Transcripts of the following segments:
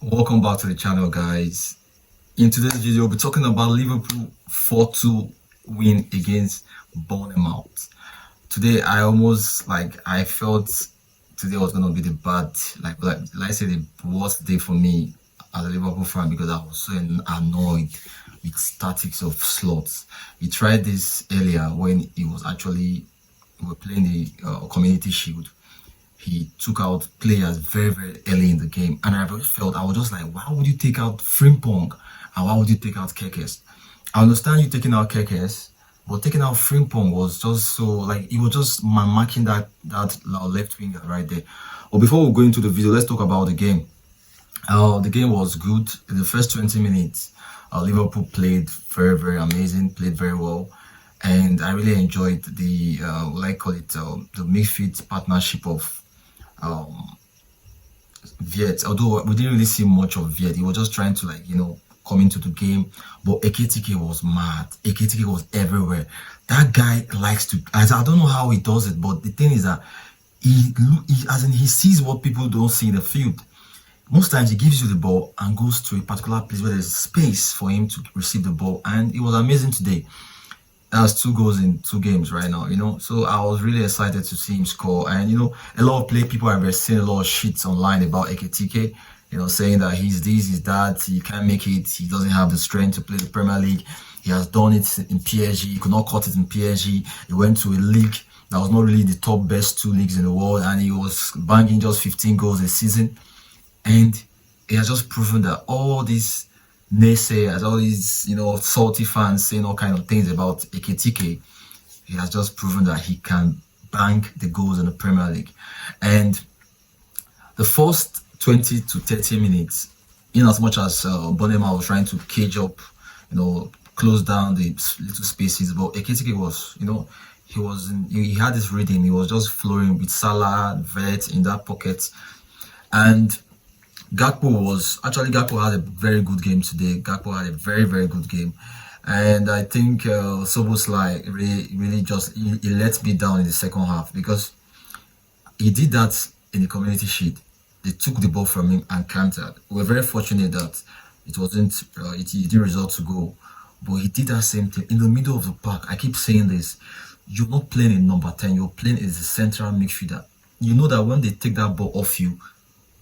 Welcome back to the channel, guys. In today's video, we'll be talking about Liverpool 4-2 win against Bournemouth. Today, I felt today was gonna be the bad, I say the worst day for me as a Liverpool fan because I was so annoyed with statics of slots. He tried this earlier when he was actually we were playing the Community Shield. He took out players very, very early in the game. And I was just like, why would you take out Frimpong? And why would you take out Kekes? I understand you taking out Kekes, but taking out Frimpong was just so, like, he was just marking that left winger right there. But before we go into the video, let's talk about the game. The game was good. In the first 20 minutes, Liverpool played very, very amazing, played very well. And I really enjoyed the, the midfield partnership of Viet, although we didn't really see much of Viet. He was just trying to come into the game, but Ekitike was mad. Ekitike was everywhere. That guy likes to, I don't know how he does it, but the thing is that he sees what people don't see in the field. Most times he gives you the ball and goes to a particular place where there's space for him to receive the ball, and it was amazing today. That's 2 goals in 2 games right now, so I was really excited to see him score. And a lot of people have seen a lot of shits online about Ekitike, saying that he's this, he's that, he can't make it, he doesn't have the strength to play the Premier League. He has done it in PSG, he could not cut it in PSG. He went to a league that was not really the top best 2 leagues in the world, and he was banging just 15 goals a season. And he has just proven that all these naysayers, all these salty fans saying all kind of things about Ekitike, he has just proven that he can bank the goals in the Premier League. And the first 20 to 30 minutes, in as much as Bournemouth was trying to cage up, close down the little spaces, but Ekitike was, he had this rhythm. He was just flowing with Salah, Vet in that pocket. And Gakpo had a very good game today. Gakpo had a very, very good game. And I think Szoboszlai really just, he let me down in the second half because he did that in the Community Shield. They took the ball from him and countered. We were very fortunate that it didn't result to goal. But he did that same thing in the middle of the park. I keep saying this. You're not playing in number 10. You're playing as a central midfielder. You know that when they take that ball off you,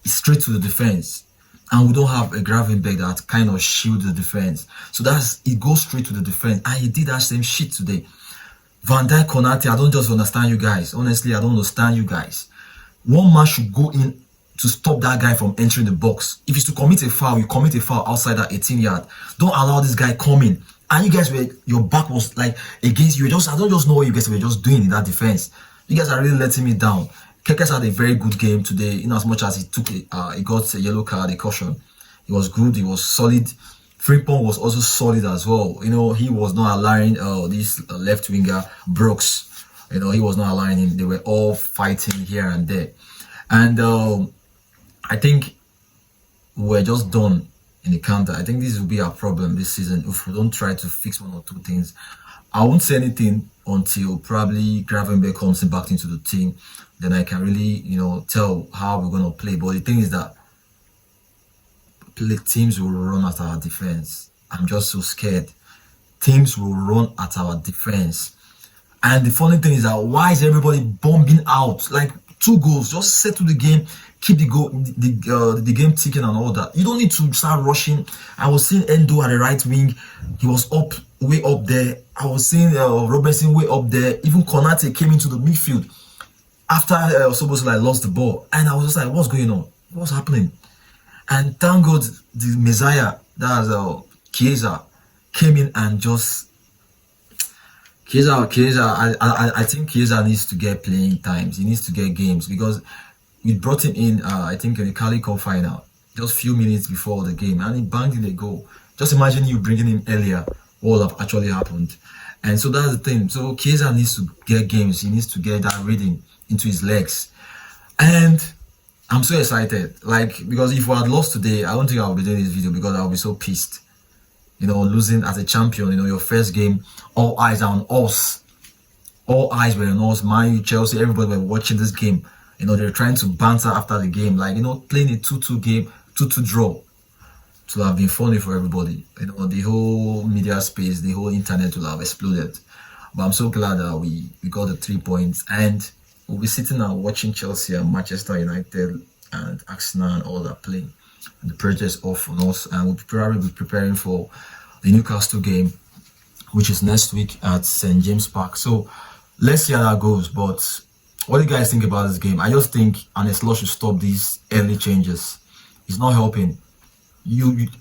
it's straight to the defense, and we don't have a Gravenberg that kind of shield the defense, so it goes straight to the defense. And he did that same shit today. Van Dijk, Konate, I don't just understand you guys. Honestly, I don't understand you guys. One man should go in to stop that guy from entering the box. If he's to commit a foul, you commit a foul outside that 18-yard. Don't allow this guy coming. And you guys your back was like against you. I don't just know what you guys were just doing in that defense. You guys are really letting me down. Kekes had a very good game today, in as much as he got a yellow card, a caution. He was good, he was solid. Frimpong was also solid as well. He was not allowing this left winger, Brooks. He was not allowing him. They were all fighting here and there. And I think we're just done in the counter. I think this will be our problem this season if we don't try to fix 1 or 2 things. I won't say anything until probably Gravenberg comes back into the team. Then I can really, tell how we're going to play. But the thing is that teams will run at our defense. I'm just so scared. Teams will run at our defense. And the funny thing is that why is everybody bombing out? Like 2 goals, just settle the game, keep the game ticking and all that. You don't need to start rushing. I was seeing Endo at the right wing. He was way up there. I was seeing Robertson way up there. Even Konate came into the midfield after Szoboszlai lost the ball, and I was just like, what's going on? What's happening? And thank God the Messiah, that's Chiesa, came in and just Chiesa. I think Chiesa needs to get playing times. He needs to get games because we brought him in. I think in the Cali Cup final, just few minutes before the game, and he banged in a goal. Just imagine you bringing him earlier. What have actually happened? And so that's the thing. So Chiesa needs to get games. He needs to get that rhythm into his legs. And I'm so excited, because if we had lost today, I don't think I'll be doing this video because I'll be so pissed. Losing as a champion, your first game, all eyes are on us. All eyes were on us. Man U, Chelsea, everybody were watching this game. They're trying to banter after the game, playing a 2-2 game, 2-2 draw. to have been funny for everybody. You know, the whole media space, the whole internet will have exploded. But I'm so glad that we got the 3 points, and we'll be sitting and watching Chelsea and Manchester United and Arsenal and all that playing. And the pressure is off on us, and we'll probably be preparing for the Newcastle game, which is next week at St. James Park. So let's see how that goes. But what do you guys think about this game? I just think Arne Slot should stop these early changes. It's not helping.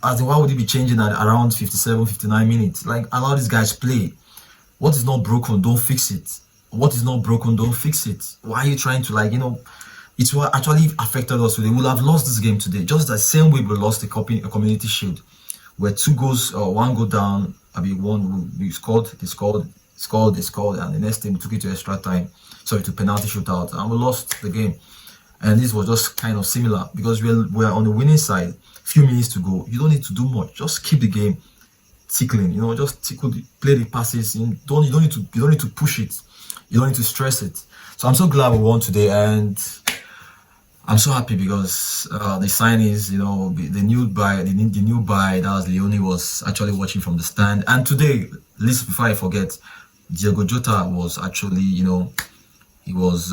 As in, why would he be changing at around 57, 59 minutes? Like, allow these guys play. What is not broken, don't fix it. What is not broken, don't fix it. Why are you trying to, like, it's what actually affected us today. We'll have lost this game today, just the same way we lost the Community Shield. We're 2 goals, 1 goal down. I mean, we scored, they scored, and the next thing we took it to extra time. Sorry, to penalty shootout, and we lost the game. And this was just kind of similar because we're on the winning side. Few minutes to go. You don't need to do much. Just keep the game tickling. Just tickle, play the passes. You don't need to push it. You don't need to stress it. So I'm so glad we won today, and I'm so happy because the signings, the new buy that was Leone was actually watching from the stand. And today, listen before I forget, Diogo Jota was actually, he was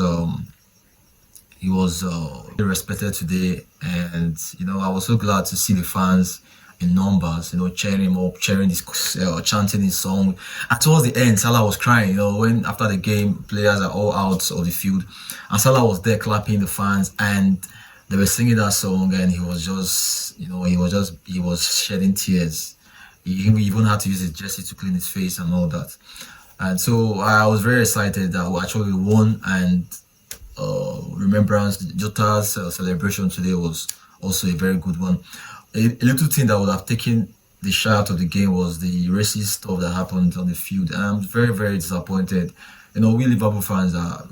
respected today, and I was so glad to see the fans in numbers, cheering him up, cheering his, chanting his song. And towards the end, Salah was crying, when after the game, players are all out of the field, and Salah was there clapping the fans, and they were singing that song, and he was just, he was shedding tears. He even had to use his jersey to clean his face and all that. And so I was very excited that we actually won, and Remembrance Jota's celebration today was also a very good one. A little thing that would have taken the shine out of the game was the racist stuff that happened on the field, and I'm very, very disappointed. We Liverpool fans are,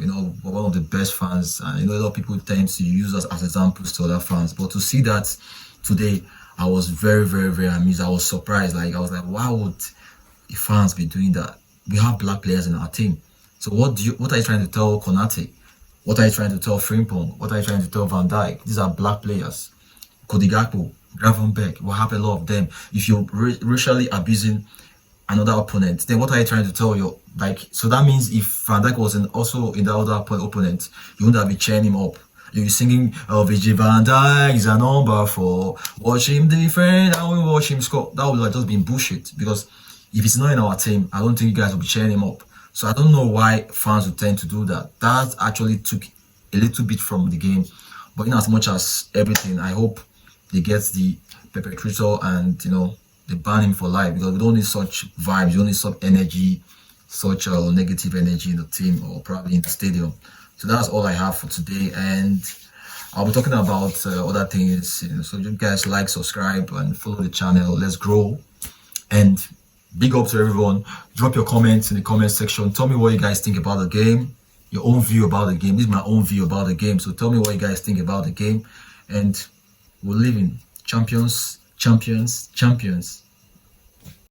one of the best fans, and a lot of people tend to use us as examples to other fans. But to see that today, I was very, very, very amused. I was surprised. I was like, why would the fans be doing that? We have black players in our team. So what are you trying to tell Konate? What are you trying to tell Frimpong? What are you trying to tell Van Dijk? These are black players. Cody Gakpo, Gravenberch, will have a lot of them. If you're racially abusing another opponent, then what are you trying to tell you? So that means if Van Dijk was also in the other opponent, you wouldn't have been cheering him up. You're singing, VJ Van Dijk is a number 4. Watch him defend, and we watch him score. That would have just been bullshit, because if it's not in our team, I don't think you guys will be cheering him up. So I don't know why fans would tend to do that. That actually took a little bit from the game. But in as much as everything, I hope they get the perpetrator and, they ban him for life, because we don't need such vibes, we don't need such energy, such negative energy in the team or probably in the stadium. So that's all I have for today. And I'll be talking about other things. So you guys like, subscribe, and follow the channel. Let's grow. And big up to everyone. Drop your comments in the comment section. Tell me what you guys think about the game, your own view about the game. This is my own view about the game. So tell me what you guys think about the game. And we're living champions, champions, champions.